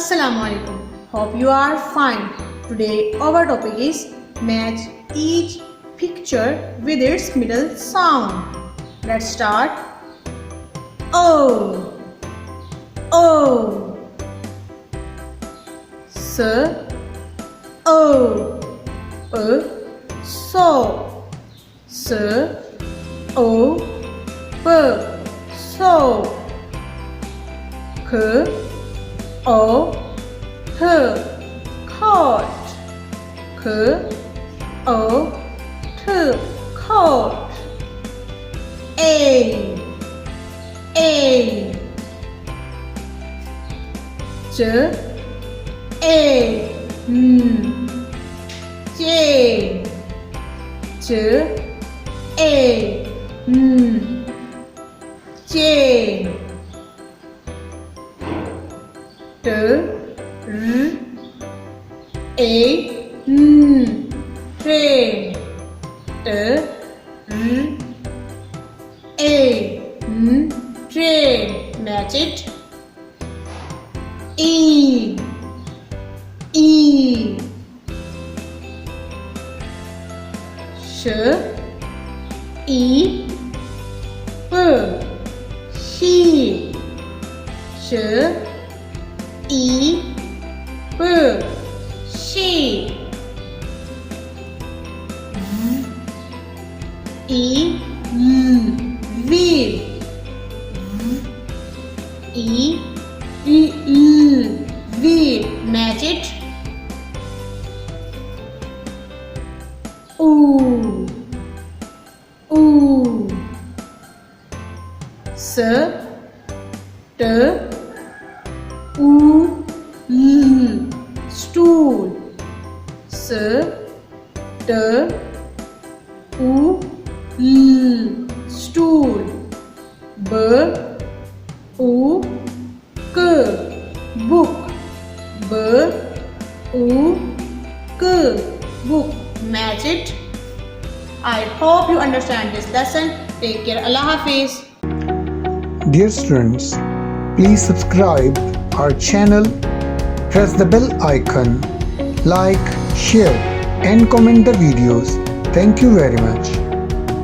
Assalamualaikum. Hope you are fine. Today our topic is match each picture with its middle sound. Let's start. O, O. S, O, so. S, O, P, so. K, O, T, caught. K, O, T, caught. A, J, A, J, J, A, J. T, R, A, train. T, R, A, train. Match it. E, Sh, E, P, sheep. Sh, E, P, sheep. E, wheel. E, wheel. Match it. Oo, S, T, U, stool. S, T, U, stool. B, U, K, book. B, U, K, book. Match it. I hope you understand this lesson. Take care. Allah Hafiz. Dear students, please subscribe our channel, press the bell icon, like, share and comment the videos. Thank you very much.